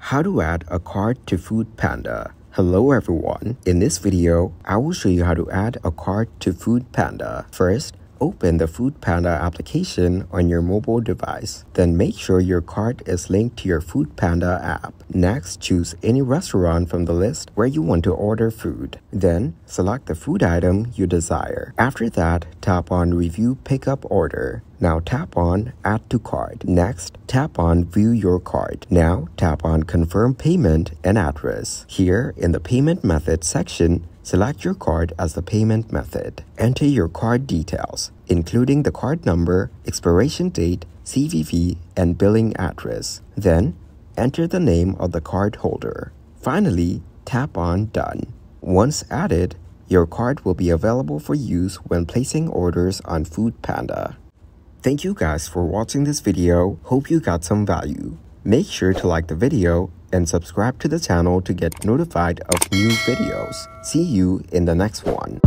How to add a cart to Foodpanda. Hello everyone. In this video, I will show you how to add a cart to Foodpanda. First, open the Foodpanda application on your mobile device. Then make sure your cart is linked to your Foodpanda app. Next, choose any restaurant from the list where you want to order food. Then, select the food item you desire. After that, tap on Review Pickup Order. Now tap on Add to Cart. Next, tap on View Your Cart. Now tap on Confirm Payment and Address. Here in the Payment Method section, select your card as the payment method. Enter your card details, including the card number, expiration date, CVV, and billing address. Then, enter the name of the card holder. Finally, tap on Done. Once added, your card will be available for use when placing orders on Foodpanda. Thank you guys for watching this video. Hope you got some value. Make sure to like the video and subscribe to the channel to get notified of new videos. See you in the next one.